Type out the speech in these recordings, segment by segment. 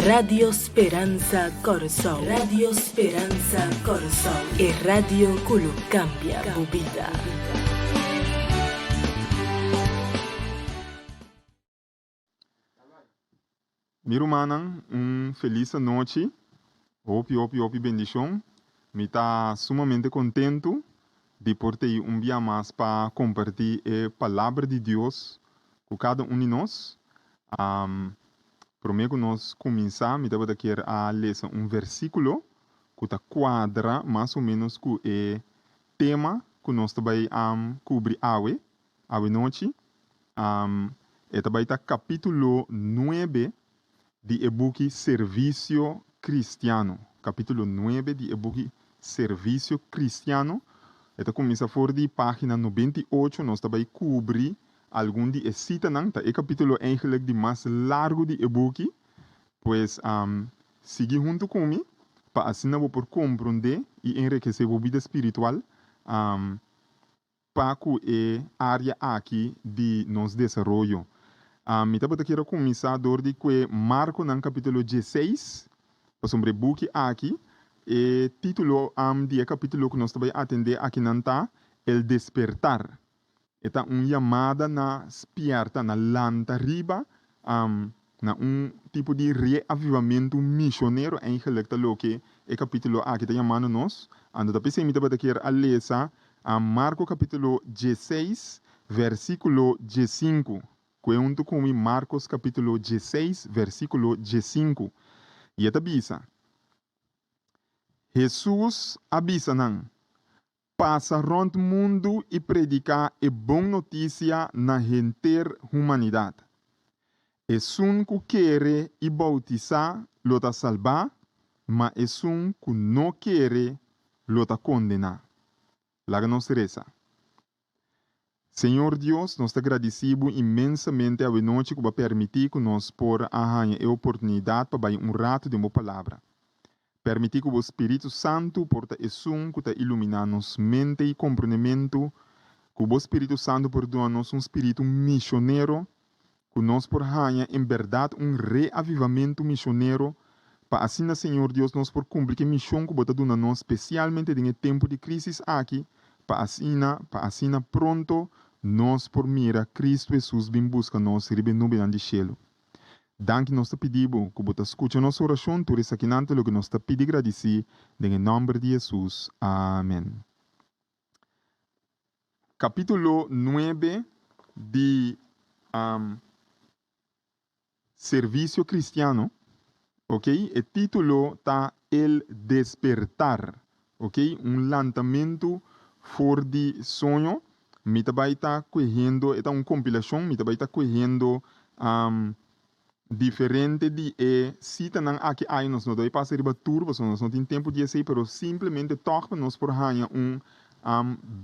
Radio Speranza Corsol. Radio Speranza Corsol. E radio que cambia a vida. Miro manang, feliz noite. Hopi bendição. Me tá sumamente contento de por ter dia mais para compartilhar a palavra de Deus com cada um de nós. Prometo nós começar, me dá querer a ler versículo que tá quadra mais ou menos com o tema que nós também cobrir a noite. E também tá capítulo 9 de e-book Servicio Cristiano. Capítulo 9 de e-book Servicio Cristiano. Esta começa por de página 98. Nós também cobrir algum de cita não. É capítulo eigenlijk de mais largo de e-book. Pues, siga junto comigo para assim não por compreender e enriquecer a vida espiritual para que a área aqui de nosso desenvolvimento. Me estava querendo começar de que Marco no capítulo 16, sobre o book aqui, e título de capítulo que nós estamos atender aqui não está, El Despertar. Esta chamada na spierta, na lanta riba, na tipo de reavivamento missionário eigenlijk lo que o capítulo aqui está chamando nós. Ando da pensei me estava querer a ler Marco capítulo 16, versículo 15. Junto com Marcos capítulo 16, versículo 15. E esta bisa. Jesus avisa não. Passa rond o mundo e predicar a boa notícia na inteira humanidade. É um que quer e bautizar, lota salvar, mas é um que não quer, lota condenar. Laga nos reza. Senhor Deus, nós te agradecemos imensamente a noite que vai permitir que nós por a oportunidade para rato de uma palavra. Permitir que o Espírito Santo porta som que te iluminar nos mente e compreendimento, que o Espírito Santo por dar-nos espírito missionário, que nós por em verdade reavivamento missionário, para assim, Senhor Deus, nós por cumprir a missão que você dá nós, especialmente em tempo de crise aqui, para assim pronto, nós por mira Cristo Jesus bem busca nós ribe nube de cielo. Danke nós te pedimos que você escute nossa oração, tu isso aqui nante lo que nós te pedimos agradecer, em nome de Jesus. Amém. Capítulo 9 de Servicio Cristiano, ok? O título está El Despertar, ok? Lançamento for de sonho. Me também está correndo, é uma compilação, me também está correndo diferente de cita não aqui aí nós não dá para ser turbo, nós não tem tempo de ser, pero simplesmente toca nós por ganhar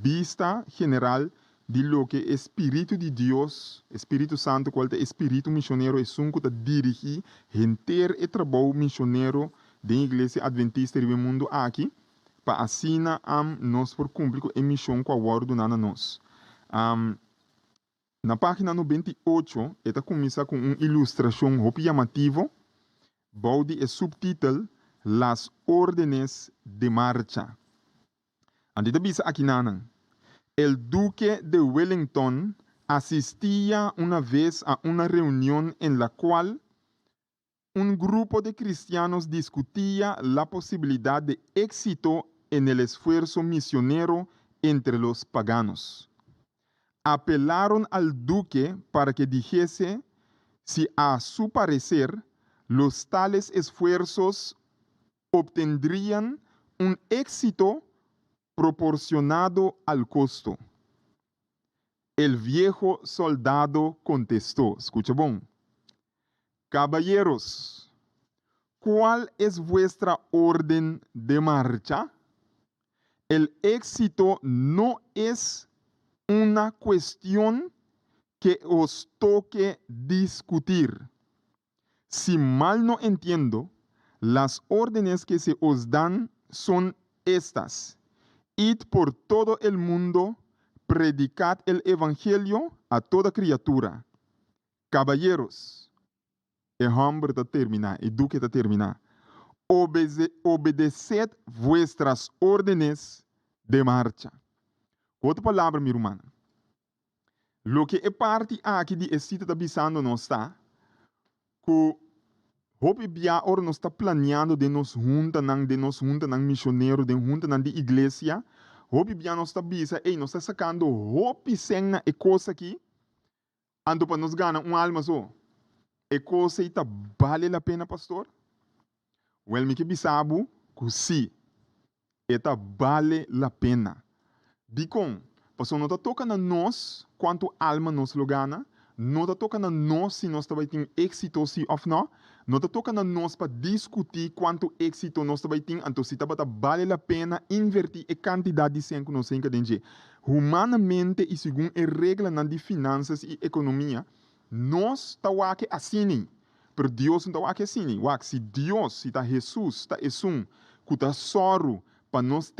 vista general de lo que Espírito de Deus, Espírito Santo, qual é Espírito missionário, é um que dirige inteiro o trabalho missionário da Igreja Adventista do mundo aqui, para assim nós por cumprir a missão que a word na nós. Na página 98, esta começa com uma ilustração muito chamativa, baude e subtítulo Las órdenes de marcha. Ante bisa aqui nanan. El duque de Wellington asistía una vez a una reunión en la cual un grupo de cristianos discutía la posibilidad de éxito en el esfuerzo misionero entre los paganos. Apelaron al duque para que dijese si a su parecer los tales esfuerzos obtendrían un éxito proporcionado al costo. El viejo soldado contestó, escucha bon, caballeros, ¿cuál es vuestra orden de marcha? El éxito no es una cuestión que os toque discutir. Si mal no entiendo, las órdenes que se os dan son estas. Id por todo el mundo, predicad el evangelio a toda criatura. Caballeros, E hambre está terminar, e duque está terminar. Obedeced vuestras órdenes de marcha. Outra palavra, meu irmão. Lo que é parte aqui de excita está bisando não está, que hope bia ora nós está planeando de nos junta nang missionário, de junta nang de igreja, hope bia nós está bisa, nós está sacando hope senna e coisa aqui, ando para nos ganhar alma só. E coisa está vale a pena, pastor? Well, me que bisabu, que sim, está vale a pena. Bicom, pastor, não está tocando a nós quanto alma nos lo gana, não está tocando a nós se nós também tem êxito sim ou não, não está tocando a nós para discutir quanto êxito nós também tem, então se está vale a pena invertir a quantidade de senco nós senca dentro. Humanamente e segundo a regra de finanças e economia, nós estamos aqui assim. Pero Deus não está aqui assim. Se Deus, se está Jesus, está esum, que está soro para nós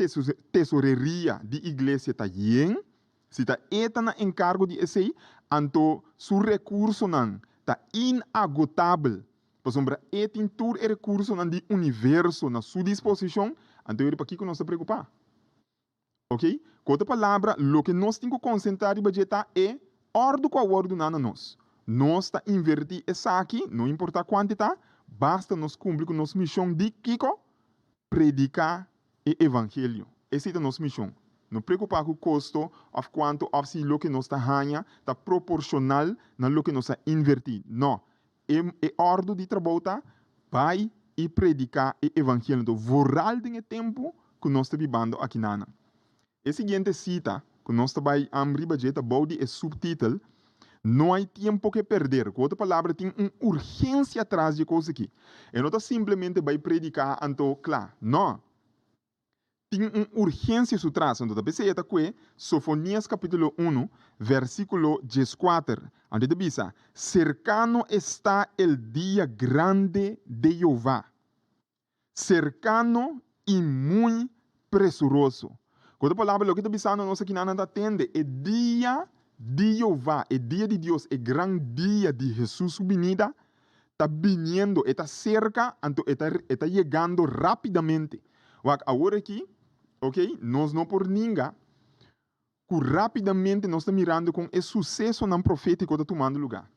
tesouraria de igreja está yen, se está etana encargo de esse, então seu recurso não está inagotável. Para sombra etin tur e recurso não de universo na sua disposição, então eu para que nós se preocupar. Ok? Com outra palavra, o que nós temos que concentrar e budgetar é ordem com a ordem na nós. Nós está invertir essa aqui, não importa quanto está, basta nós cumprir com nossa missão de Kiko, predicar o evangelho. Essa é a nossa missão. Não preocupar com o custo, ou quanto, ou se o que nós está ganhando está proporcional na o que nós está invertir. Não. É ordem de trabalho, vai e predicar o evangelho. Então, voral de tempo que nós está vivendo aqui na. A seguinte cita, que nós está vai abrir budget, body e subtítulo, não há tempo que perder. Com outra palavra, tem uma urgência atrás de coisa aqui. E não está simplesmente vai predicar, então, claro, não. Tem uma urgência atrás. Então, a pessoa está com Sofonias capítulo 1, versículo 14. Onde diz, cercano está el dia grande de Jehová. Cercano e muito presuroso. Com outra palavra, o que está dizendo, nós aqui não atende. É dia de Jehová, é dia de Deus, é grande dia de Jesus subvenida, está vindo, está cerca, está chegando rapidamente. Agora aqui, ok, nós não por ninguém, que rapidamente nós estamos mirando com o sucesso não profético está tomando lugar.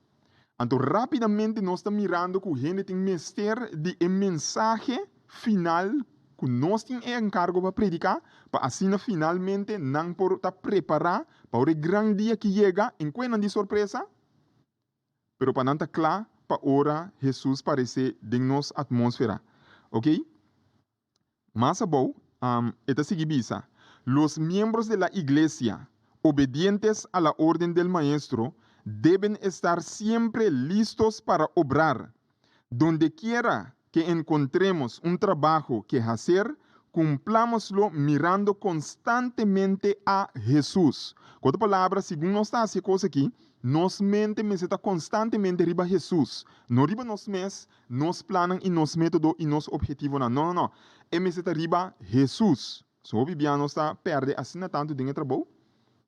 Então, rapidamente nós estamos mirando que a gente tem mestre de mensagem final que nós temos encargo para predicar, para assim finalmente não por estar preparar para o grande dia que chega, em que não de surpresa, pero para não estar claro, para ora Jesus aparecer em nossa atmosfera. Ok? Mas bom, esta seguibisa. Los miembros de la iglesia, obedientes a la orden del maestro, deben estar siempre listos para obrar. Donde quiera que encontremos un trabajo que hacer, cumplámoslo mirando constantemente a Jesús. Com outra palavra, segundo nós está essa coisa aqui, nos mente está constantemente riba Jesus. Não riba nos mes, nos planos e nos métodos e nos objetivos. Não. É está riba Jesus. So, Bíblia nós está perde assim tanto de trabalho.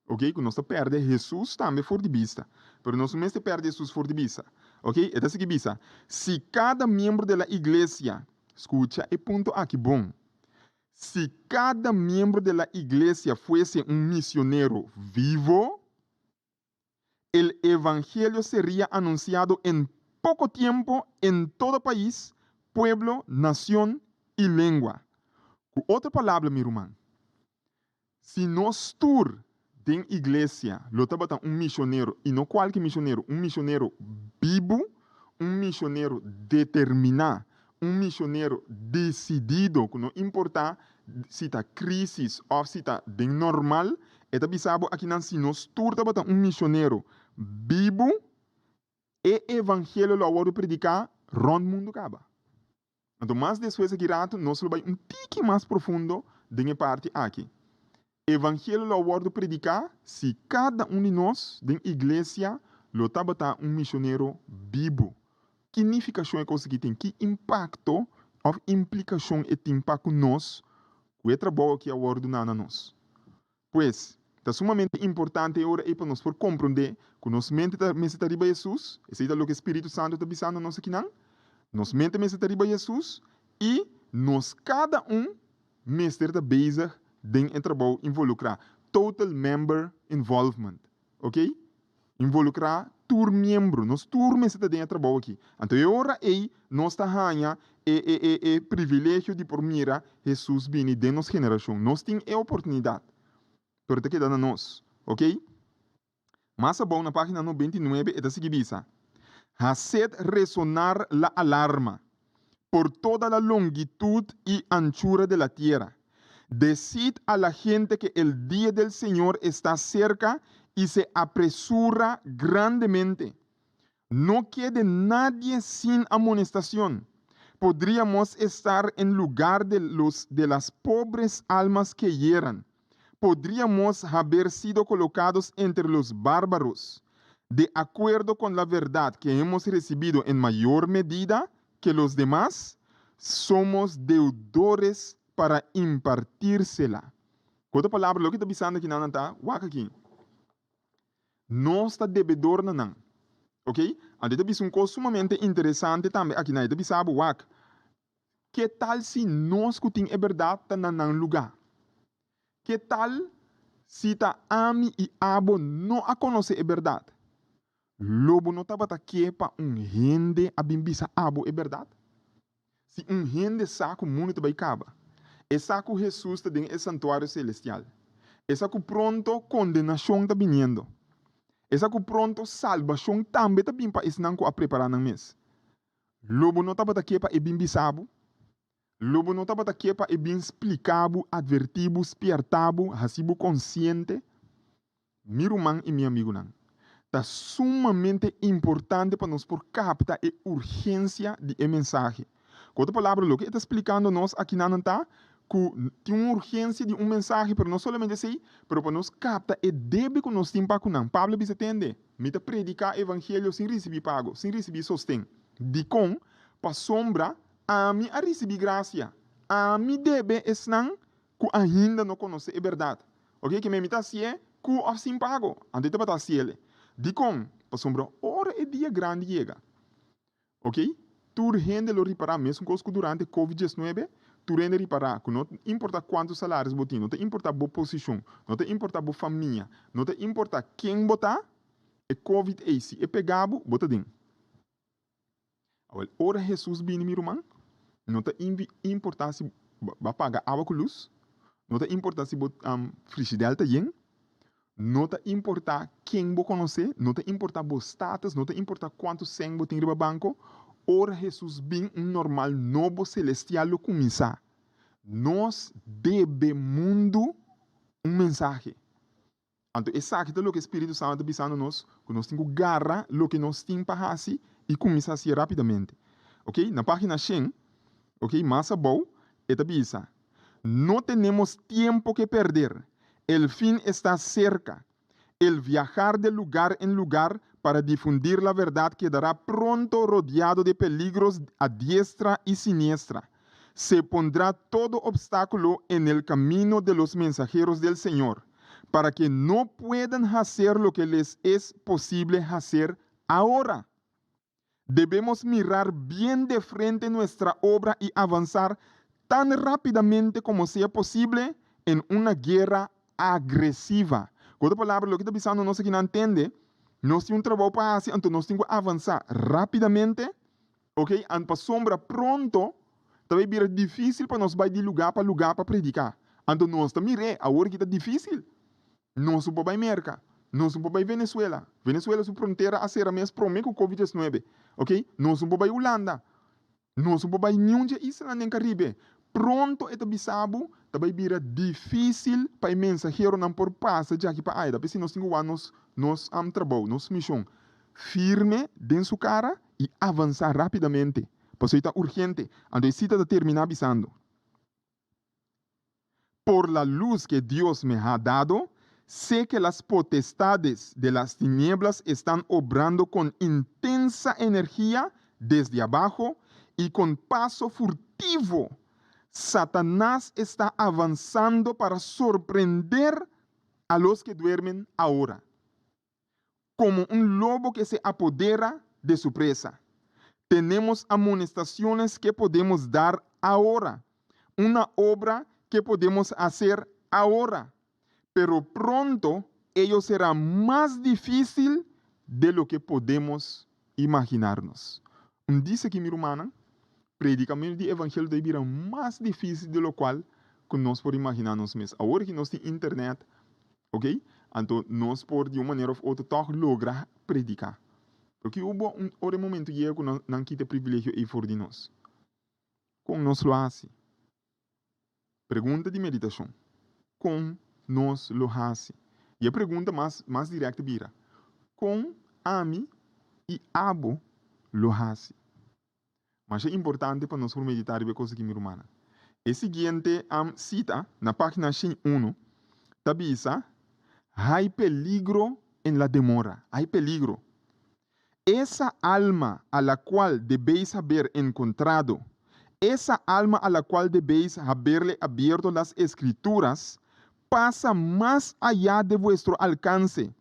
Ok? Que nós está perde Jesus também for de vista. Pero nós mes perde Jesus for de vista. Ok? É assim que bisa. Se cada membro da igreja, escucha, é ponto aqui bom. Se cada membro da igreja fosse missionário vivo, o evangelho seria anunciado em pouco tempo em todo o país, pueblo, nação e língua. Com outra palavra, meu irmão, se nós tur tem igreja, lotaba missionário, e não qualquer missionário, missionário vivo, missionário determinado, missionário decidido, que não importa se está crise ou se está bem normal, é bisabo aqui não se nós turta missionário vivo, e evangelho lo agora predicar rond mundo acaba. Então, mais depois aqui rato, nós vamos tique mais profundo de parte aqui. Evangelho lo agora predicar se cada de nós, da igreja, lo tabata missionário vivo. Que significação é coisa que tem? Que impacto ou implicação é tem para nós, que é trabalho que agora do nós. Pois, é sumamente importante agora para nós por compreender que nós mente está riba Jesus, esse é o que o Espírito Santo está bisando nós aqui não, Nos mente mestre riba Jesus e nos cada mestre está bezig ding en trabalho involucrar. Total member involvement. Ok? Involucrar tour membro. Nos tour mestre está ding en trabalho aqui. Então, agora nós está ganha privilégio de por mira Jesus vini de nos geração. Nós temos a oportunidade. Por isso que dá nós. Ok? Mas bom, na página 29, está seguinte. Haced resonar la alarma por toda la longitud y anchura de la tierra. Decid a la gente que el día del Señor está cerca y se apresura grandemente. No quede nadie sin amonestación. Podríamos estar en lugar de las pobres almas que hieran. Podríamos haber sido colocados entre los bárbaros. De acuerdo con la verdad que hemos recibido en mayor medida que los demás, somos deudores para impartírsela. Outra palavra, lo que está pensando aqui na nanta, waka aqui. Nós está devedor na nan. Ok? Ante está um coisa sumamente interessante também aqui na está sabe waka. Que tal se nós que tem a verdade tá na nan lugar? Que tal se tá ami e abo não a conhecer a verdade? Lobo não estava aqui para gente a bimbisa abo é verdade? Se gente saco o mundo também acaba. É saco Jesus está dentro do santuário celestial. É saco pronto condenação está vindo. É saco pronto salvação também está vindo para isso não a preparar no mês. Lobo não estava aqui para bimbisa abo. Lobo não estava aqui para explicabo, advertibo, espertabo, hasibo consciente. Meu irmão e meu amigo não. Está sumamente importante para nós por captar a urgência de mensagem. Com outra palavra, o que está explicando nós aqui na Nanta, que tem uma urgência de mensagem, para não somente assim, mas para nós captar e deve que nós temos para não. Pablo bisa entende, me está predicar o evangelho sem receber pago, sem receber sostém. De com, para sombra, a mim a receber graça. A mim deve estar que ainda não conhece a verdade. Ok? Que me está assim, que assim pago. Ante está assim ele. De com, para sombra, hora é dia grande chega. Ok? Tu rende lo reparar, mesmo que durante Covid-19, tu rende reparar, que não importa quantos salários botin, não te importa a boa posição, não te importa a boa família, não te importa quem botar, é Covid é pegado, bota dentro. Agora, ora Jesus vem meu irmão, não te importa se vai pagar água com luz, não te importa se frigideira está bem, não te importa quem você conhece, não te importa o status, não te importa quanto sangue você tem no banco. Ora Jesus vem normal novo celestial começar. Nós debe mundo mensagem. Então, exato o que o Espírito Santo está pensando nós, que nós temos que garra o que nós temos para fazer e começar assim rapidamente. Ok? Na página 100, ok? Mais bom, está pensando. Não temos tempo que perder. El fin está cerca. El viajar de lugar en lugar para difundir la verdad quedará pronto rodeado de peligros a diestra y siniestra. Se pondrá todo obstáculo en el camino de los mensajeros del Señor, para que no puedan hacer lo que les es posible hacer ahora. Debemos mirar bien de frente nuestra obra y avanzar tan rápidamente como sea posible en una guerra agressiva. Com outra palavra, o que está pensando nós aqui não entende, nós temos um trabalho para fazer, então nós temos que avançar rapidamente, ok? E para sombra pronto, também vira difícil para nós ir de lugar para predicar. Então nós também a hora que está difícil, nós não podemos ir América, nós não podemos ir Venezuela. Venezuela é a fronteira a ser a mesma problema com o Covid-19, ok? Nós não podemos ir Holanda, nós não podemos ir nenhum de Israel nem Caribe. Pronto, esta bisabo, também vira difícil para o mensageiro não por passa de aqui para aí. Porque se nós temos nós trabalho, nossa missão firme dentro sua cara e avançar rapidamente. Por isso está urgente. Então, cita de terminar avisando. Por la luz que Dios me ha dado, sé que las potestades de las tinieblas están obrando con intensa energía desde abajo y con paso furtivo. Satanás está avanzando para sorprender a los que duermen ahora, como un lobo que se apodera de su presa. Tenemos amonestaciones que podemos dar ahora, una obra que podemos hacer ahora, pero pronto ello será más difícil de lo que podemos imaginarnos. Dice que mi hermana, predicamento do evangelho de vida mais difícil de lo qual que nós podemos imaginar-nos mesmos. Agora que nós temos internet, ok? Então nós podemos de uma maneira ou outra toch lograr predicar. Porque houve um momento que eu não quis privilégio aí fora de nós. Como nós lo fazemos? Pergunta de meditação. Como nós lo fazemos? E a pergunta mais direta vira. Como ami e abo lo fazem? Mas é importante para nós meditar e coisa que me humana. A seguinte cita, na página 101, diz: hay peligro en la demora, hay peligro. Esa alma a la cual debéis haber encontrado, esa alma a la cual debéis haberle abierto las escrituras, pasa más allá de vuestro alcance.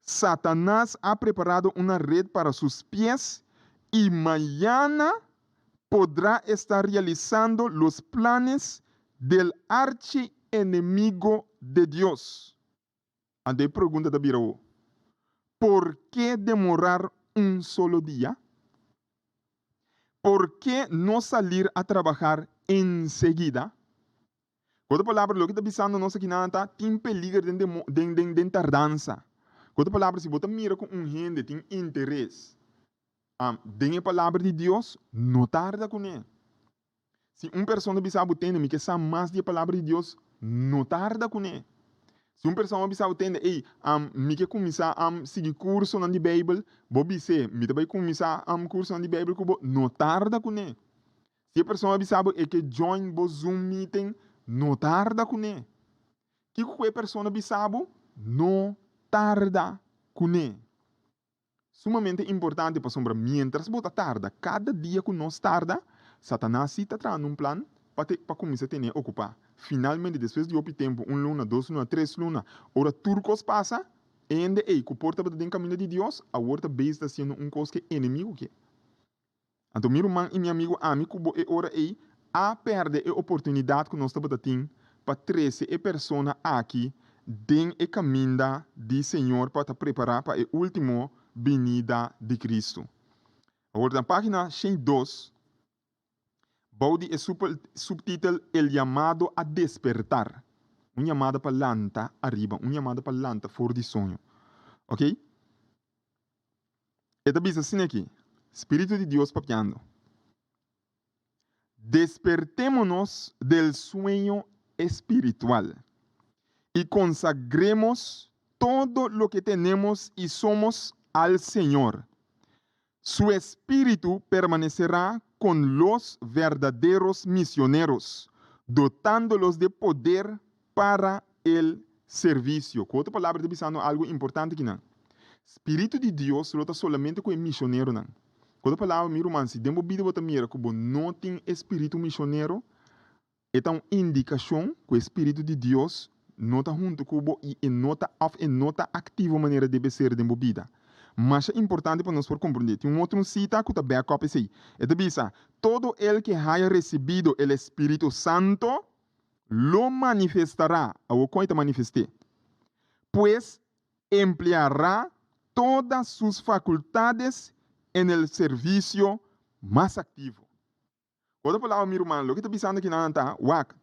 Satanás ha preparado una red para sus pies y mañana podrá estar realizando los planes del archienemigo de Dios. Ante pregunta de Biro, ¿por qué demorar un solo día? ¿Por qué no salir a trabajar enseguida? Com outra palavra, o que está pensando nós aqui nada tem peligro de tardança. Com outra palavra, se você mira com gente tem interesse, tem a palavra de Deus, não tarda com ele. Se uma pessoa bisa tem que sabe mais da palavra de Deus, não tarda com ele. Se uma pessoa bisa tem, me que começar a seguir curso na Bíblia, vou dizer, me também começar a curso na Bíblia, não tarda com ele. Se a pessoa bisa que join o Zoom meeting, não tarda com ele. Que a pessoa bisa não tarda com ele. Sumamente importante para sombra. Mientras você tarda, cada dia que nós tarda, Satanás está trazendo um plano para começar a ter ocupar. Finalmente, depois de outro tempo, 1 luna, 2 luna, 3 luna, ora turcos passa, ainda que porta para dentro do caminho de Deus, a outra vez está sendo coisa que é inimigo que. Então, meu irmão e meu amigo, que ora aí, a perder a oportunidade que nós estamos tendo para trazer a pessoa aqui dentro do caminho do Senhor para preparar para a última venida de Cristo. Agora, na página 102, Baudi é subtítulo El llamado a despertar. Uma chamada para lanta arriba, uma chamada para lanta fora de sonho. Ok? E também assim aqui. Espírito de Deus papiando. Despertémonos del sueño espiritual y consagremos todo lo que tenemos y somos al Señor. Su espíritu permanecerá con los verdaderos misioneros, dotándolos de poder para el servicio. Com outra palavra, estou pensando algo importante aqui, não. Espírito de Deus luta solamente com o missioneiro, não. Com outra palavra, meu irmão, se demos vida para mira, como não tem espírito missioneiro, é uma indicação que o Espírito de Deus não está junto com o e nota ativa maneira de ser dentro da vida. Mas é importante para nós compreender. Tem outro cita que está bem a cópia aí. Ele diz: todo el que haya recibido el Espíritu Santo lo manifestará. O que manifesté? Pues empleará todas sus facultades en el servicio más activo. Outra palavra, meu irmão, o que está pensando aqui na anta,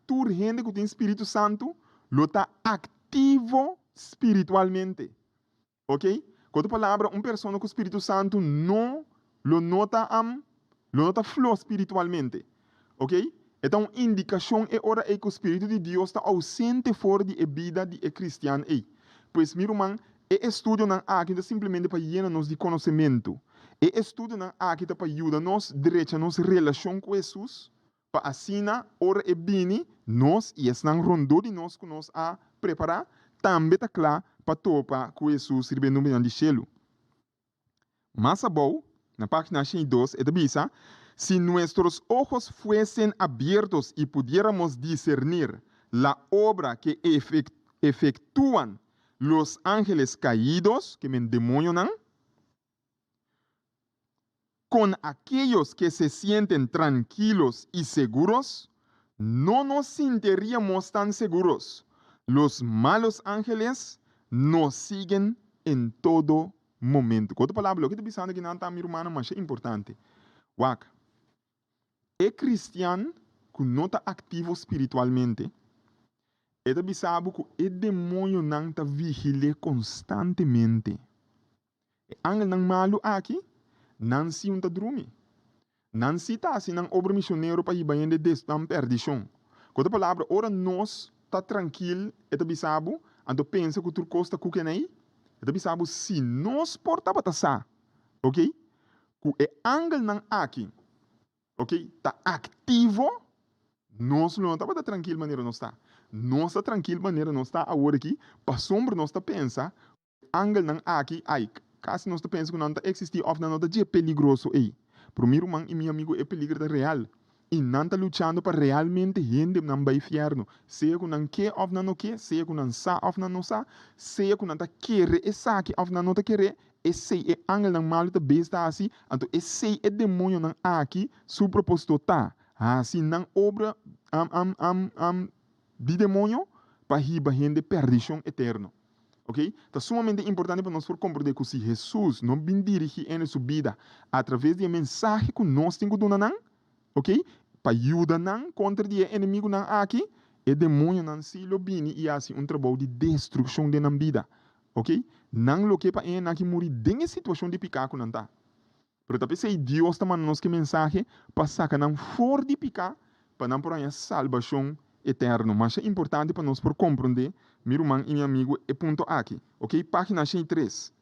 tu gente que tem Espírito Santo, lo está ativo espiritualmente. Ok? Com outra palavra, uma pessoa com o Espírito Santo não lo nota flow espiritualmente. Ok? Então, indicação é hora que o Espírito de Deus está ausente fora da vida de cristiano. Pois, meu irmão, é estudo não aqui simplesmente para llenar-nos de conhecimento. É estudo não aqui para ajudar-nos direito a nossa relação com Jesus, para assim, hora e bem, nós e esse não rondou de nós que nós a preparar, também está claro para topar com Jesus recebendo no meio de céu. Mas bom, na página 2, é diz: si nuestros ojos fuesen abiertos y pudiéramos discernir la obra que efectúan los ángeles caídos, que me demonio, con aquellos que se sienten tranquilos y seguros, no nos sentiríamos tan seguros. Los malos ángeles nos siguen en todo momento. Com outra palavra, o que está pensando que não está minha irmã, mas é importante. Wak, é cristiano que não está ativo espiritualmente. Ele sabe que o demônio não está vigilando constantemente. O ángel não malo aqui, não se está dormindo. Não se está assim, não obra missionário para ir bem de destam perdição. Com outra palavra, ora nós está tranquilo, ele sabe, então pensa que o turco está com quem aí. Ele sabe se nós porta para passar, ok? Que o ángel não aqui, ok? Está ativo, nós não está para tranquilo maneira não está. Nós está tranquilo maneira não está agora aqui, para sombra nós está pensa, ángel não aqui, ai, caso nós está pensa que não está existir ou não está peligroso aí. Para mim, irmão e meu amigo, é peligro real. E não está lutando para realmente gente não vai inferno. Seja que não quer ou não quer, seja que não sabe ou não sabe, seja que não está querer e sabe ou não está querer, esse é ángel não mal está besta assim, então esse é demônio não aqui, seu propósito tá. Assim não obra de demônio para riba gente perdição eterna. Ok? Está sumamente importante para nós compreender que se Jesus não vem dirigir em sua vida através de mensagem que nós temos que dar, ok? Para ajudar contra o inimigo aqui, o demônio não se lo bine e assim trabalho de destruição de nossa vida, ok? Não lo que para ele aqui morrer em situação de pecado não está. Pero também se Deus está mandando nos que mensagem para sacar não fora de pecado, para não por aí salvação eterno, mas é importante para nós por compreender, meu irmão e meu amigo, é ponto aqui, ok? Página 3.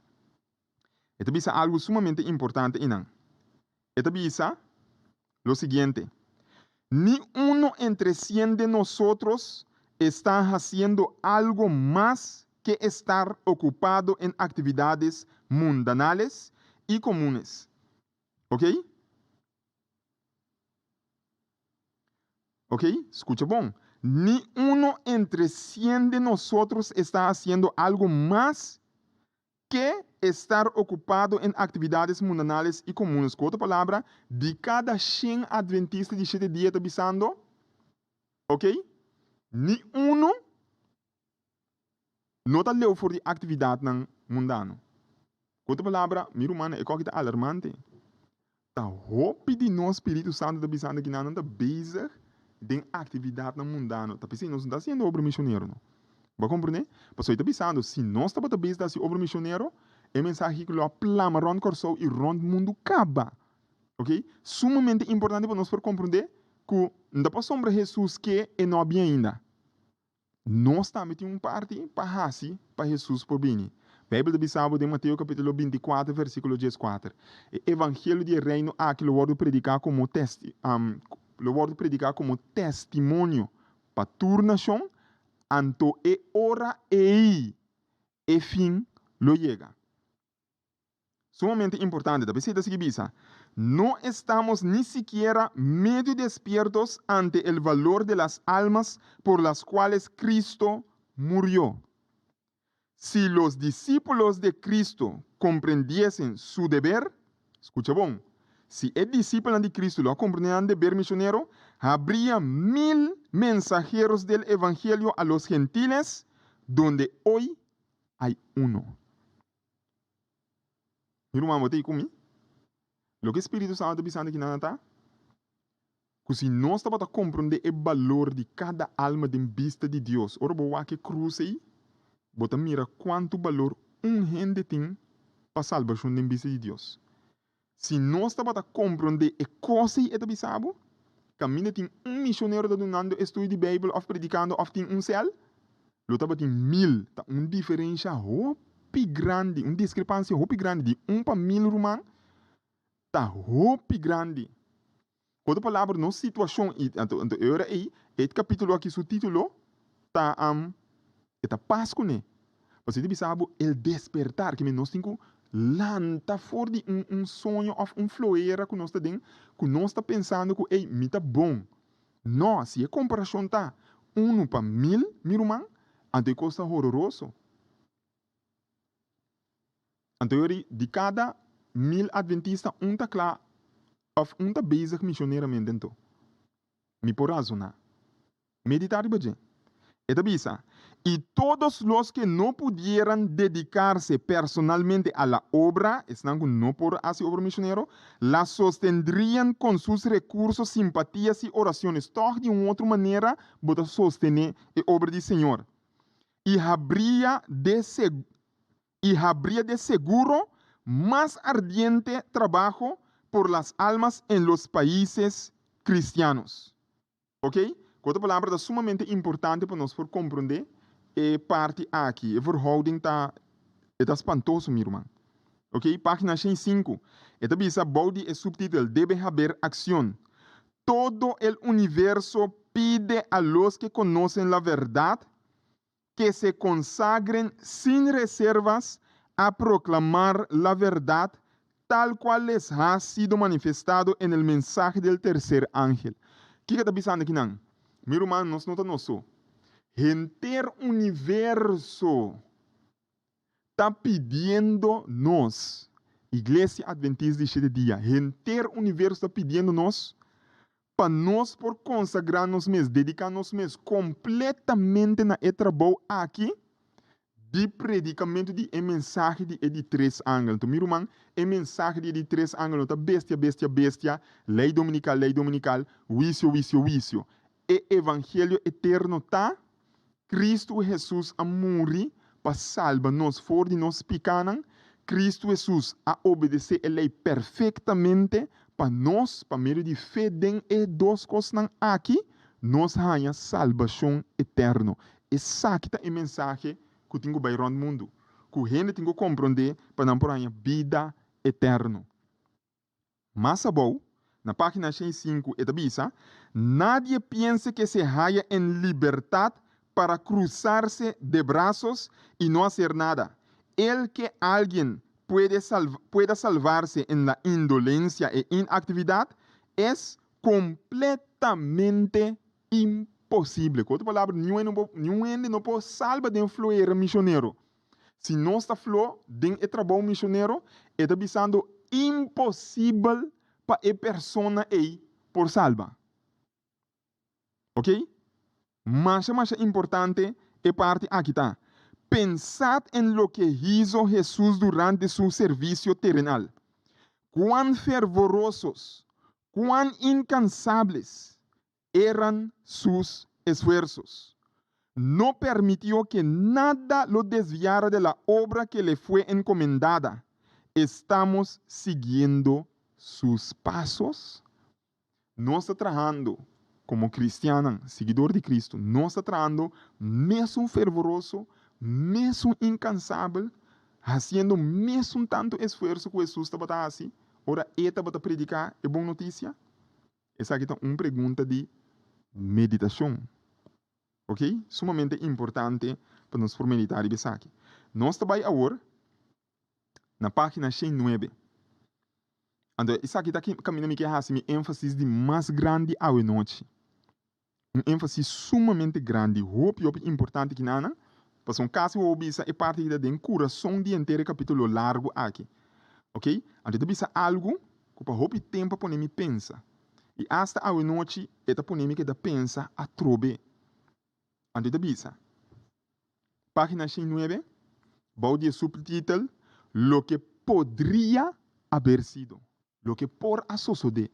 Esta bisa algo sumamente importante, Inan. Esta bisa lo siguiente: ni uno entre 100 de nosotros está haciendo algo más que estar ocupado en actividades mundanales y comunes, ok? Ok, escucha bom. Ni uno entre 100 de nosotros está haciendo algo más que estar ocupado en actividades mundanales y comunes. Con otra palabra, de cada 100 adventistas de 7 días está pisando, ok? Ni uno no está leu por de actividade mundana. Com outra palavra, meu irmão, é coisa alarmante. Tá roupa de nosso Espírito Santo está pisando que não está bezig de atividade mundana. Tá pensando, nós não está sendo obra missionário, não. Vai compreender? Porque está pensando, se nós estamos pensando de ser obra missionário, é mensagem que lo plama rond corso e rond mundo acaba. Ok? Sumamente importante para nós compreender que não é sombra Jesus que é não bem ainda. Nós estamos em parte para assim, para Jesus por bem. Bíblia de Sábado de Mateus capítulo 24, versículo 14. O evangelho de reino aqui lo vou predicar como testemunho para toda nação, anto e hora e fim lo llega. Sumamente importante, da visita seguinte, no estamos ni siquiera medio despiertos ante el valor de las almas por las cuales Cristo murió. Si los discípulos de Cristo comprendiesen su deber, escucha bon, si el discípulo de Cristo lo comprendieran deber misionero, habría 1000 mensajeros del evangelio a los gentiles, donde hoy hay uno. Mi irmão, botei comigo? Lo que o Espírito Santo está pensando aqui está? Que se nós estamos a compreender o valor de cada alma de vista de Deus, ora boa que cruz aí, bota mira quanto valor gente tem para a salvação de vista de Deus. Se nós estamos a compreender a coisa aí, está sabe? Caminha tem missionário dando estudo de Bíblia, ou predicando, ou tem céu, lo estava tem 1000, tá diferença grande, discrepância grande de para 1000 romano, tá grande. Outra palavra, na situação, então agora aí, este capítulo aqui, seu título, tá Páscoa, né? Você deve saber, o despertar, que nós temos lanta fora de sonho, ou floeira que nós temos, que nós está pensando que, ei, me tá bom. Não, se a comparação tá 1 para 1000, meu irmão, então coisa horroroso. Então, de cada 1000 adventistas, tá claro, of tá bezig missioneramente então. Me por razonar. Meditar bem. Esta bisa. Y todos los que no pudieran dedicarse personalmente a la obra, están no por hacer obra misionero, la sostendrían con sus recursos, simpatías y oraciones. Todo de una otra manera, para sostener la obra del Señor. Y habría de seguro más ardiente trabajo por las almas en los países cristianos. ¿Ok? Outra palavra é sumamente importante para nós por compreender parte aqui. A verhouding está espantoso, meu irmão. Ok? Página 105. Esta bisa body é subtítulo. Debe haber acción. Todo el universo pide a los que conocen la verdad que se consagren sin reservas a proclamar la verdad tal cual les ha sido manifestado en el mensaje del tercer ángel. ¿Qué está pensando aquí, nan? Meu irmão, nós não estamos só. Enter universo está pedindo nós, Igreja Adventista de 7 dias, enter universo está pedindo nós, para nós por consagrar-nos mesmos, dedicar-nos mesmos completamente na trabalho aqui, de predicamento de mensagem de três ângulos. Então, meu irmão, mensagem de três ângulos, tá bestia, lei dominical, vício. E evangelho eterno tá Cristo Jesus a morrer para salvar nós fora de nós pecados. Cristo Jesus a obedecer a lei perfeitamente para nós, para meio de fé em duas coisas aqui, nós ganhamos salvação eterna. Essa é a mensagem que eu tenho para o mundo. Que a gente tem que compreender para não ter vida eterna. Mas a boa, na página 105, esta bisa, nadie piense que se halla en libertad para cruzarse de brazos y no hacer nada. El que alguien pueda salvarse en la indolencia e inactividad es completamente imposible. Com outra palavra, ninguém não pode salvar de um fluir missionário. Se não está flor de um trabalho missionário, está sendo impossível para a persona aí por salva. Ok? Mas importante é parte aqui tá. Pensad en lo que hizo Jesús durante su servicio terrenal. Cuán fervorosos, cuán incansables eran sus esfuerzos. No permitió que nada lo desviara de la obra que le fue encomendada. Estamos siguiendo sus pasos. No está trabajando como cristiano, seguidor de Cristo. No está trabajando mesmo fervoroso, mesmo incansável, fazendo mesmo tanto esforço que Jesus está assim. Ora, ele está predicar é boa notícia? Essa aqui é uma pergunta de meditação. Ok? Sumamente importante para nós meditar e pensar aqui. Nós estamos agora na página 109. Então, isso aqui está caminhando que é um ênfase de mais grande à noite. Um ênfase sumamente grande, muito importante que nada. Para um caso, eu bisa é parte de um coração de inteiro capítulo largo aqui. Ok? Então, bisa algo que para muito tempo para me pensa. E hasta a noite, esta polêmica da pensa a trobe. Então, bisa. Página 109, baudia subtítulo, lo que podría haber sido. Lo que por a suceder.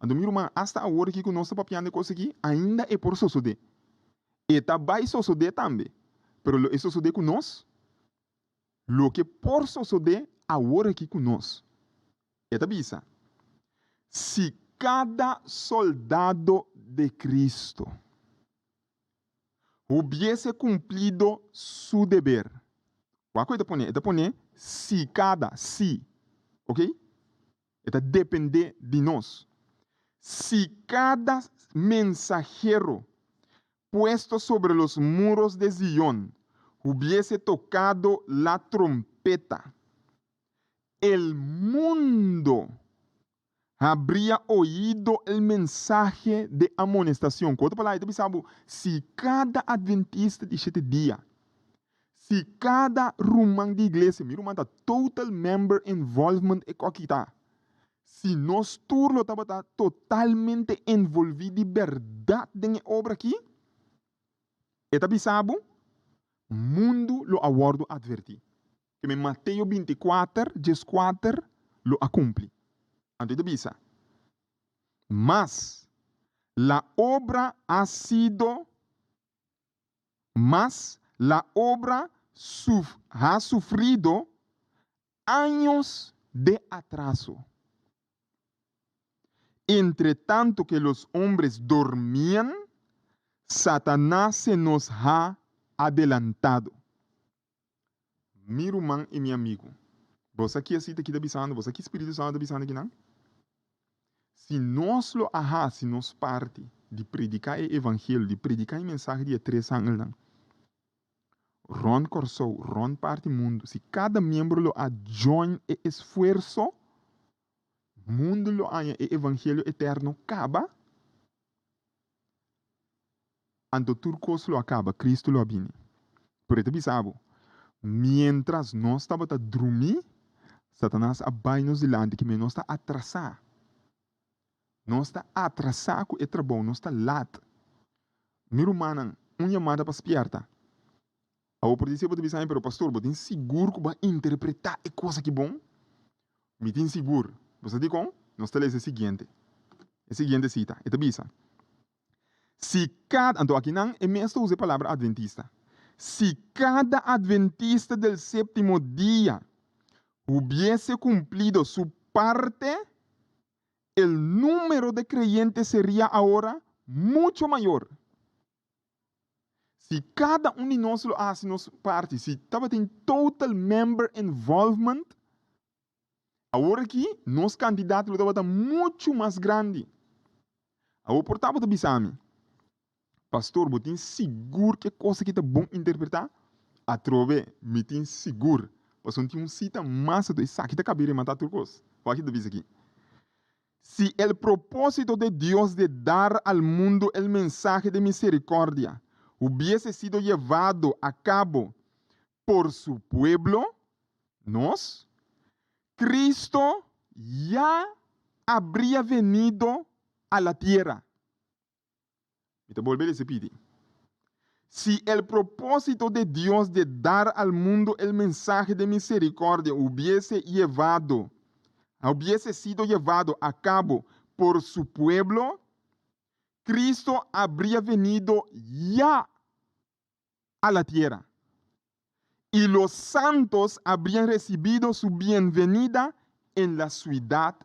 Então, meu irmão, hasta agora que nós estamos papiando coisa aqui, ainda é por suceder. E vai suceder também. Pero isso sucede com nós. Lo que por suceder agora aqui com nós. Esta bisa. Se cada soldado de Cristo hubiese cumprido su deber. Qual coisa pone? Esta pone se cada, se. Ok? Esta depende de nós. Se cada mensajero puesto sobre los muros de Sion hubiese tocado la trompeta, el mundo habría oído el mensaje de amonestación. Quando falar, se cada adventista de 7 dias, se cada rumang de igreja, meu irmão, total member involvement é aqui tá. Se nós turlo estava totalmente envolvido de verdade na obra aqui, eta bisabo, mundo lo aguardo advertir. Que em Mateus 24, 14, lo acumple. Antes bisa. Mas la obra ha sido, ha sufrido años de atraso. Entre tanto que los hombres dormían, Satanás se nos ha adelantado. Mi irmão e meu amigo, você aqui assim está bisando, você aqui Espírito Santo está bisando aqui não? Se nós lo se nós parte de predicar o evangelho, de predicar a mensagem de 3 anos não, ron corso, ron parte mundo, se cada membro lo join e esforço, mundo lo haya e evangelho eterno acaba, anto turcos lo acaba, Cristo lo abine. Por isso bisabo, mientras nós estamos a dormir, Satanás abai nos delante que nós está atrasar. Nós está atrasar com o trabalho, nós está lat. Miro manan, chamada para esperta. A oposição pode dizer, pero pastor, você tem seguro que vai interpretar a coisa que bom? Me tem seguro. Você diz como? Nós está lendo o seguinte cita, eta bisa. Se cada, então aqui não é mesmo usar a palavra adventista. Se cada adventista del séptimo día hubiese cumplido su parte, el número de creyentes sería ahora mucho mayor. Se cada de nós lo hace nos parte, se estava em total member involvement, agora aqui, nos candidatos estava muito mais grande. Agora, por tanto, bisami, pastor, você tem seguro que coisa que é bom interpretar? A trove, me tem seguro. Você tem cita massa do saque da cabeça e matar turcos. Olha aqui, diz aqui. Si el propósito de Dios de dar al mundo el mensaje de misericordia hubiese sido llevado a cabo por su pueblo, nos, Cristo ya habría venido a la tierra. Y te volveré a repetir. Si el propósito de Dios de dar al mundo el mensaje de misericordia hubiese sido llevado a cabo por su pueblo, Cristo habría venido ya a la tierra. Y los santos habrían recibido su bienvenida en la ciudad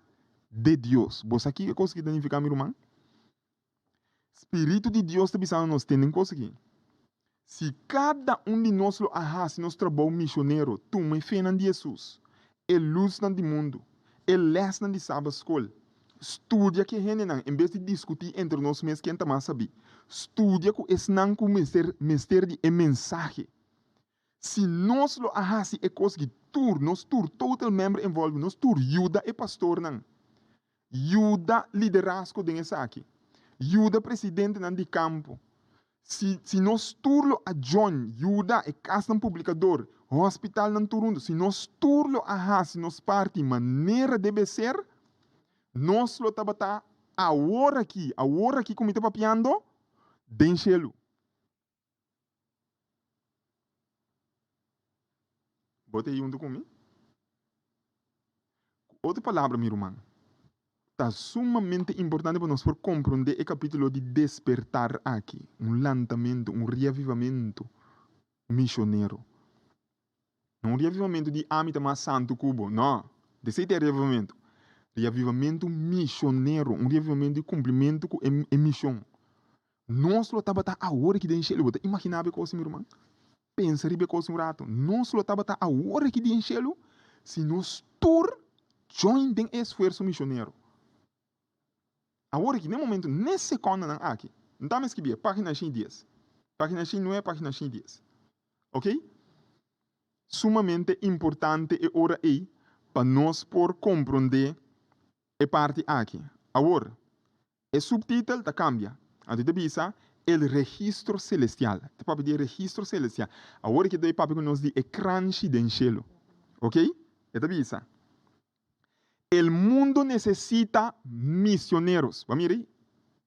de Dios. ¿Vos aquí qué cosa que significa, mi hermano? Espíritu de Dios te pisando nos tienen cosa aquí. Se cada de nós lo hace nosso trabalho missionário, tu me fenan de Jesus, luz do mundo, les de sábado escola, estudia que renenan, em vez de discutir entre nós mesmos quem mais sabe, estudia que es não com mestre de mensagem. Se nós lo hace é coisa que nós total membro envolve, nós ajuda e pastor não, ajuda liderazgo de essa aqui, ajuda presidente não de campo. Se nós turlo a John, ajuda e casa de publicador, hospital não turundo, se nós turlo a se nós parte maneira deve ser, nós lo tabata a hora aqui como está papiando, denchelo. Botei junto comigo. Outra palavra, meu irmão. Está sumamente importante para nós por compreender o capítulo de despertar aqui. Lançamento, reavivamento missionário. Não reavivamento de âmbito mais santo cubo, não. Desse é reavivamento. Reavivamento missionário, reavivamento de cumprimento com a missão. Nós lo estamos a hora que deixa ele. Imaginar a coisa, meu irmão. Pensa a coisa um rato. Nós lo estamos a hora que deixa ele. Se nós join tem esforço missionário. Agora que, no momento, nesse segundo, aqui, não está mais que ver, página 10. Página 9, página 10. Ok? Sumamente importante é hora aí, para nós por compreender a parte aqui. Agora, o subtítulo está cambia. A gente bisa, o registro celestial. Te papo de registro celestial. Agora que daí papo que nós de ecrã do cielo. Ok? Te bisa. El mundo mundo necesita misioneros. Vamos ver?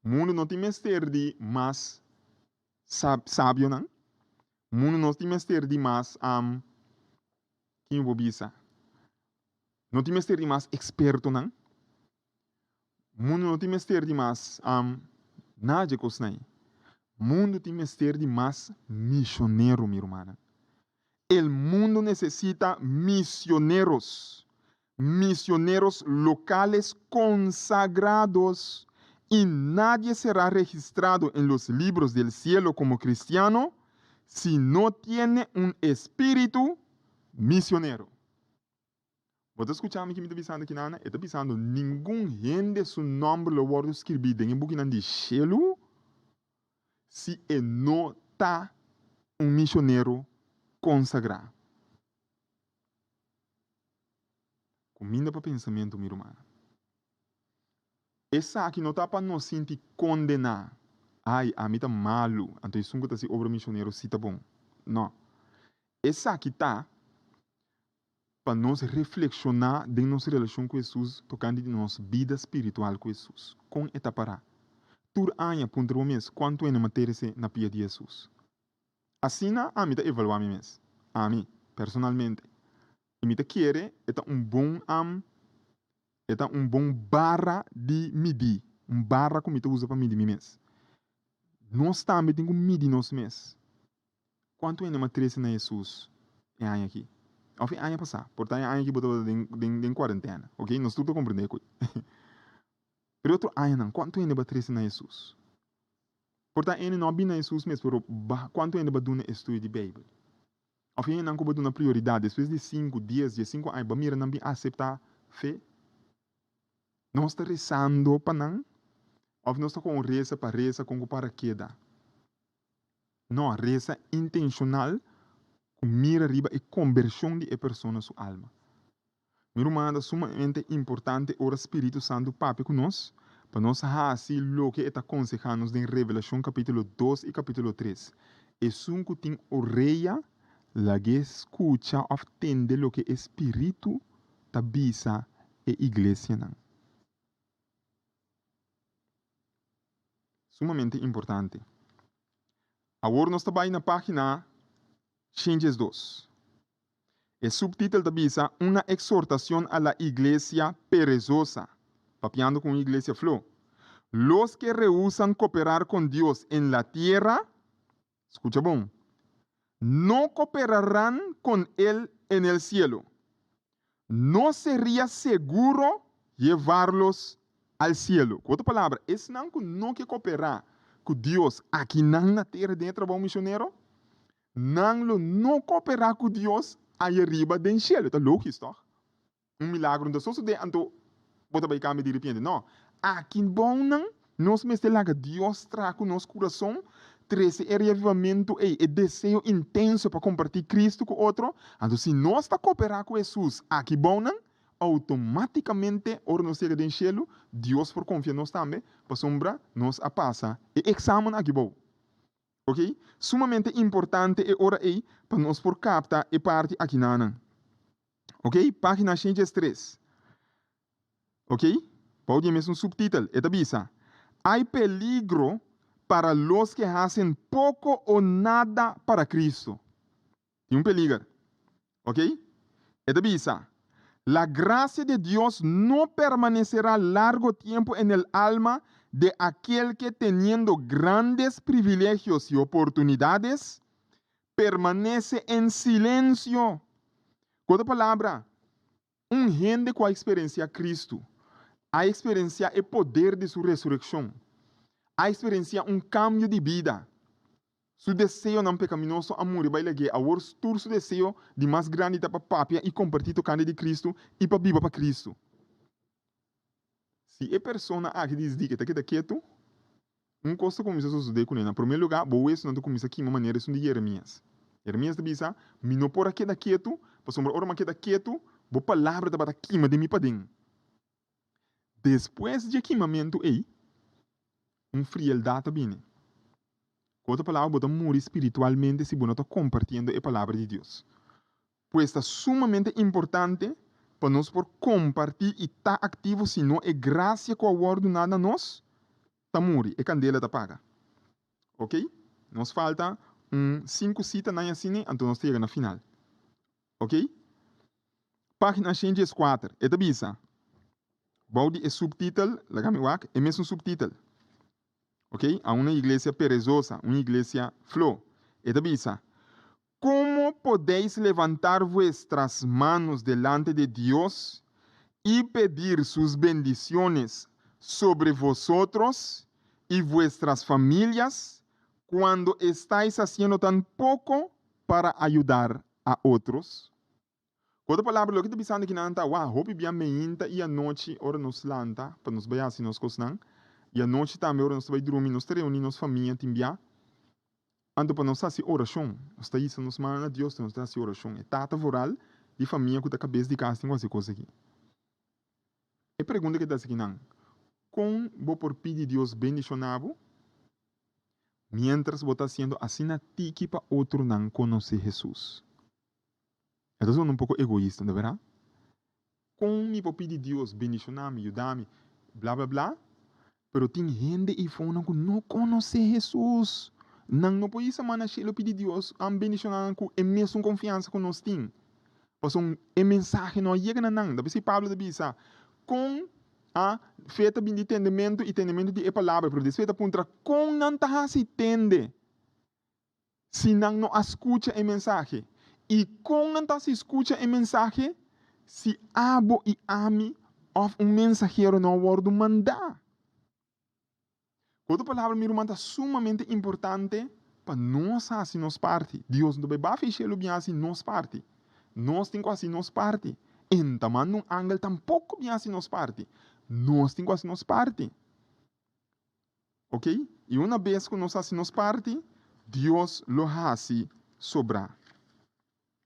O mundo não tem mestre de mais sábio, não? O mundo não tem mestre de mais quem vou bisa. Não tem mestre de mais experto, não? O mundo não tem mestre de mais nada que os não. O mundo tem mestre de mais misionero, minha irmã. El mundo necesita misioneros. Misioneros locales consagrados, y nadie será registrado en los libros del cielo como cristiano si no tiene un espíritu misionero. Vos escuchando que me está pensando aqui, Nana? Está pensando, nenhum gente su nombre lo va a escribir en el book de cielo si no está un misionero consagrado. Comida para pensamento, minha irmã. Essa aqui não está para nos sentir condenar. Ai, a mim está malo. Então, isso está se obra missioneiro, se tá bom. Não. Essa aqui está para nós reflexionar de nossa relação com Jesus, tocando de nossa vida espiritual com Jesus. Com esta para. Tur anha punto o mês, quanto é na matéria na pia de Jesus. Assim, a mim está evaluar mim mesmo. A mim, personalmente. E me quer um bom barra de medir, barra que me usa para medir mês. Nós também temos medir nós mês. Quanto é uma três na Jesus é ano aqui? Ou foi ano passado? Portanto, é ano que botou em quarentena, ok? Nós tudo compreender coisa. Pero outro ano não. Quanto é uma três na Jesus? Portanto, ele não é na Jesus mesmo, pero quanto é uma duna estudo de Bíblia? Of je dan komt een prioridade, depois de 5 dias, de 5 anos, mira não aceitar fé. Nós está rezando para não, ou nós está com reza com para queda. Não, reza intencional, com mira riba e conversão de pessoa sua alma. Meu irmão, é sumamente importante o Espírito Santo papi com nós, para nós fazer o que está aconselhando em Revelação capítulo 2 e capítulo 3. E sunco tem orelha, la que escucha o entende lo que Espírito tabisa e igreja não. Sumamente importante. Agora nós estamos na página Changes 2. O subtítulo tabisa uma exortação a la iglesia perezosa. Papiando com a iglesia flow. Los que rehusan cooperar con Dios en la tierra, escucha bom, no cooperarán con Él en el cielo. No sería seguro llevarlos al cielo. Com outra palavra, esse não que cooperar com Deus aqui na terra dentro do missionário, não cooperar com Deus aí arriba do cielo. Está louco isso, milagre. Então, só de anto, bota para cá me de repente. Não, aqui bom nós me lá que Deus traz com nosso coração, esse reavivamento e desejo intenso para compartilhar Cristo com outro. Então, se nós está cooperar com Jesus aqui bom automaticamente, ora nós chega do cielo, Deus por confiar nós também, para sombra, nós a passa e exame aqui bom. Ok? Sumamente importante e ora aí, para nós por captar e parte aqui na. Ok? Página 103. Ok? Pode mesmo subtítulo, e avisa. Hay peligro para los que hacen poco o nada para Cristo. Tem peligro. Ok? E avisa. La gracia de Dios no permanecerá largo tiempo en el alma de aquel que teniendo grandes privilegios y oportunidades, permanece en silencio. Com outra palavra, gente que experiencia Cristo, a experienciar o poder de sua ressurreição, a experienciar cambio de vida. Su desejo não pecaminoso amor e vai legar agora todo su desejo de mais grande para papia e compartir o canto de Cristo e para viver para Cristo. Se a pessoa aqui diz que está quieto, coisa começa a suceder com ele. Em primeiro lugar, vou isso não começa aqui de uma maneira de Jeremias. Jeremias diz, me não por aqui da quieto, para sombra ora que da quieto, vou palavra da quima de mim para dentro. Depois de queimamento aí, frialdade também. Com outra palavra, você morre espiritualmente se você está compartilhando a palavra de Deus. Pois está sumamente importante para nós por compartilhar e estar ativo, se não é graça com a word nada nós, tá muri, é candela tá paga. Ok? Nos falta 5 citas na cine, então nós chegamos na final. Ok? Página 104, é da bisa. Baudi é subtítulo, é mesmo subtítulo. Ok? A uma igreja perezosa, uma igreja flor. É da bisa. ¿Cómo podéis levantar vuestras manos delante de Dios y pedir sus bendiciones sobre vosotros y vuestras familias cuando estáis haciendo tan poco para ayudar a otros? Outra palavra, lo que te pensando aqui na hope bem meinta e a noite ora nos lanta, para nos ver assim nos cosnan, e a noite também ora nos vai dormir, nos reunir, nos família, timbia. Ando para nós fazer oração. Nós está isso nos manda a Deus, nós está fazer oração. É tata voral de família que a cabeça de casa tem quase coisa aqui. E pergunta que está aqui não. Com vou por pedir Deus bendicionado, mientras vou estar sendo assim na tiki para outro não conhecer Jesus. Então sou um pouco egoísta, não é verdade? Com me vou pedir Deus bendicionar-me, ajudar-me, blá blá blá, pero tem gente e fona que não conhece Jesus. Não pode semana cheio pedir Deus a bendicionar com a mesma confiança que nós temos. Pois a mensagem não chega na não. Daí Pablo diz com a feita de entendimento e entendimento de palavra, pero desfeita contra com não tá se entende. Se não escuta a mensagem e com não tá se escuta a mensagem, se abo e ame of mensageiro não word mandar. Outra palavra, meu irmão, é sumamente importante para nós, assim, nos parte. Deus não vai fazer o bem assim, nos parte. Nós temos assim, nos parte. Então, um ângulo tampouco bem assim, nos parte. Nós temos assim, nos parte. Ok? E uma vez que nós assim, nos parte, Deus lo hace sobrar.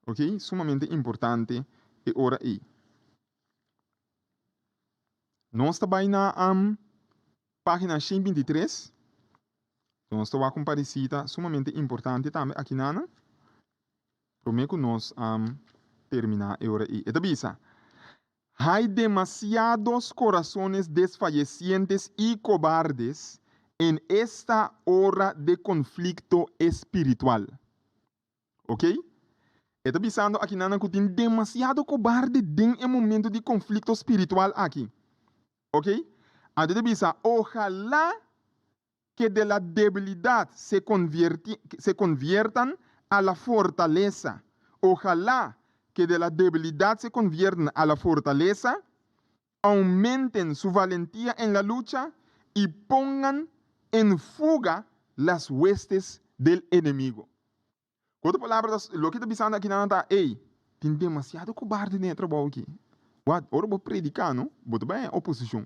Ok? Sumamente importante e ora aí. Nós também na página 123, então nós estamos com parecida sumamente importante também aqui na como que nós terminar a hora aí. Esta bisa, hay demasiados corazones desfallecientes y cobardes en esta hora de conflicto espiritual. Ok? Esta bisando aqui na que tem demasiado cobarde em momento de conflicto espiritual aqui. Ok? Antes de ojalá que de la debilidad se conviertan a la fortaleza. Ojalá que de la debilidad se conviertan a la fortaleza, aumenten su valentía en la lucha y pongan en fuga las huestes del enemigo. Com outras palavras, o que está pensando aqui na nada, tem demasiado cobarde dentro do aqui. Ora, vou predicar, não? Bota bem a oposição.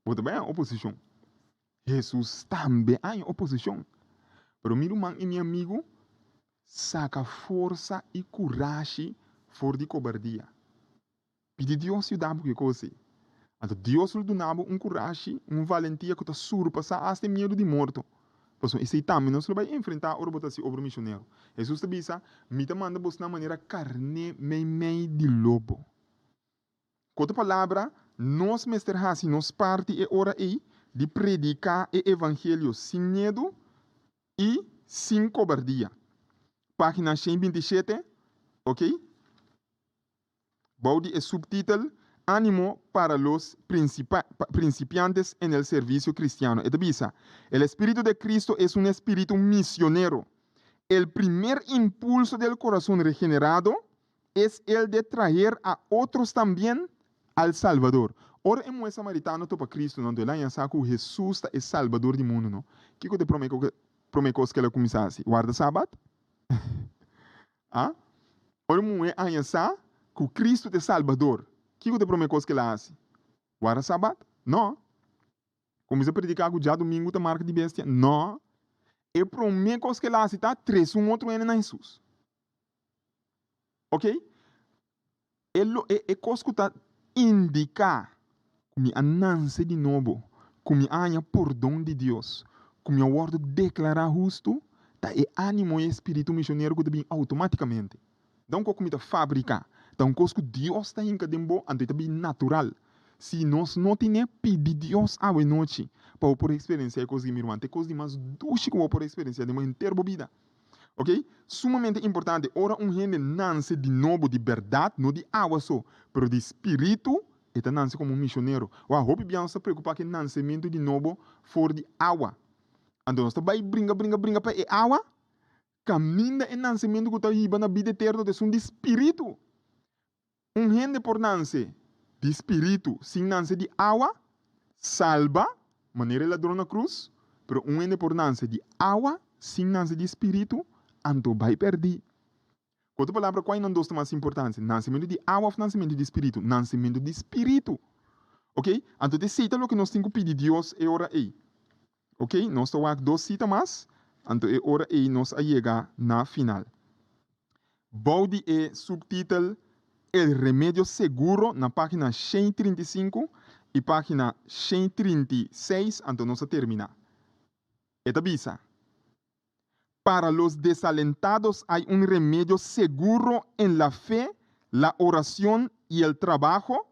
Bota bem a oposição. Jesus também é oposição. Pero meu irmão e meu amigo, saca força e coragem fora de cobardia. Pede Deus te dá porque coisa. Então Deus lhe dá coragem, valentia que está surpassar até medo de morto. Pois esse também nós vai enfrentar o botação sobre o missionário. Jesus te diz, me manda buscar na maneira carne meio de lobo. Com outra palavra, nós mestres nos parte e ora aí de predicar o evangelho sem medo e sem cobardia. Página 127, ok? Baudi é subtítulo Ánimo para los principiantes en el servicio cristiano. El Espíritu de Cristo es un espíritu misionero. El primer impulso del corazón regenerado es el de traer a otros también al Salvador. Ora é moe samaritano para Cristo, não? De lá em saco Jesus é Salvador do mundo, não? Que te prometo que ela começasse? Guarda sábado? Ora moe em saco que Cristo é Salvador. Que te prometo que ela hace? Guarda sábado? Não. Começa a predicar que já domingo tá marca de bestia? Não. E prometo que ela hace tá 3 outro ano na Jesus. Ok? Ele é coisa que tá indicar como a nasce de novo, como a perdão de Deus, como a word declarar justo, tá é ânimo e espírito missionário que também automaticamente. Não como a fabricar, Então, coisa Deus está em cada um, então é bem natural. Se nós não temos, pedir Deus a noite para por experiência coisa que minha irmã, tem coisa de mais doce que eu por experiência de uma inteira vida. Ok? Sumamente importante. Ora, gente nasce de novo de verdade, não de água só, mas de espírito, e nasce como missionário. O Hope Bian se preocupa que nascimento de novo for de água. Então, nós vai brinca para a água, caminha e nascimento que está aí na vida eterna, é um de espírito. Gente por nascer de espírito, sem nascer de água, salva, maneira ladrão na cruz, pero gente por nascer de água, sem nascer de espírito, então vai perder. Outra palavra, qual é a dos mais importante? Nascimento de água ou nascimento de espírito? Nascimento de espírito. Ok? Então, aceita o que nós temos que pedir Deus e ora aí. Ok? Nós estamos aqui 2 citas mais. Então, é hora aí nós a chegar na final. Bode é subtítulo El Remédio Seguro na página 135 e página 136. Então, nós a terminar. Esta visa. Para los desalentados hay un remedio seguro en la fe, la oración y el trabajo.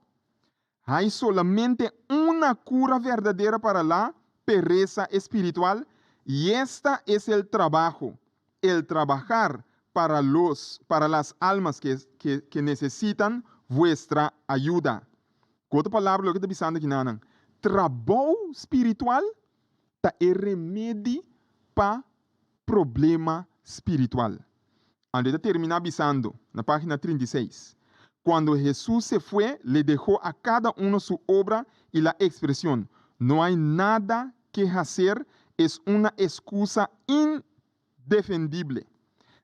Hay solamente una cura verdadera para la pereza espiritual y esta es el trabajo, el trabajar para las almas que necesitan vuestra ayuda. Otra palabra, lo que te pisando aquí, nanan. Trabajo espiritual ta el remedio para problema espiritual. Antes termina avisando, na página 36. Cuando Jesús se fue, le dejó a cada uno su obra y la expresión. No hay nada que hacer, es una excusa indefendible.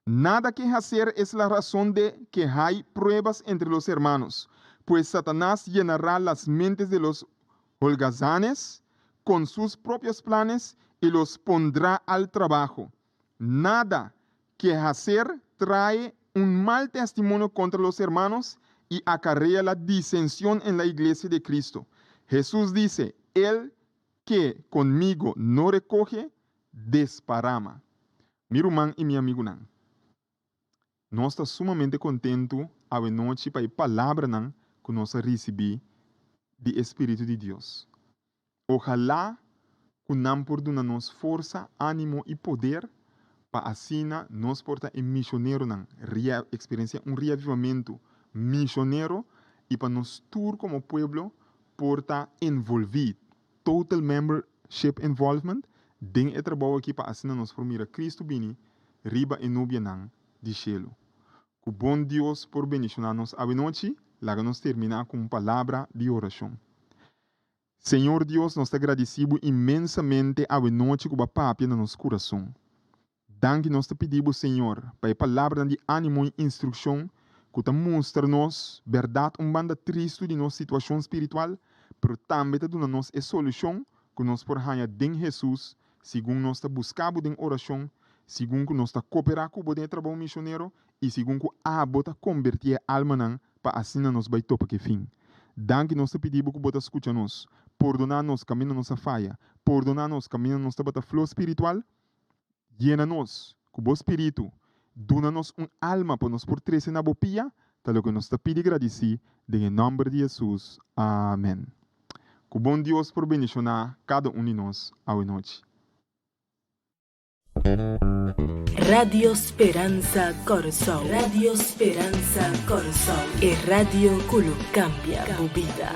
Nada que hacer es la razón de que hay pruebas entre los hermanos, pues Satanás llenará las mentes de los holgazanes con sus propios planes y los pondrá al trabajo. Nada que hacer trae un mal testimonio contra los hermanos y acarrea la disensión en la iglesia de Cristo. Jesús dice, el que conmigo no recoge, desparama. Mi hermano y mi amigo, nós estamos sumamente contentos a noite para a palavra que nós recebemos do Espírito de Deus. Ojalá que não por nos força, ânimo e poder para assim nós porta em missionário experiência reavivamento missionário e para nós tour como pueblo porta envolvido total membership involvement den trabalho aqui para assim nós formar Cristo bini riba e nubia de cielo. Que bom Deus por bendicionar-nos a noite, lá nos terminar com uma palavra de oração. Senhor Deus, nós te agradecemos imensamente a noite com a papia no nosso coração. Danke nós te pedimos, Senhor, para a palavra de ânimo e instrução, que te mostra-nos verdade banda triste de nossa situação espiritual, mas também te dá-nos a solução que nós por ganhar em Jesus, segundo nós te buscamos em oração, segundo nós te cooperar com o trabalho missionário e segundo a bota convertir a alma para assim nós vai topar que fim. Danke nós te pedimos que bota escuta-nos, perdonar-nos caminho nossa falha, perdonar-nos caminho nossa bota flor espiritual. Llena-nos com o Espírito, dona-nos alma para nos portrecer na bopia, tal que nos te pide agradecer, em nome de Jesus. Amém. Que bom Deus por bendicionar cada de nós a noite. Radio Speranza Corazón. Radio Speranza Corazón. Es radio que lo cambia tu vida.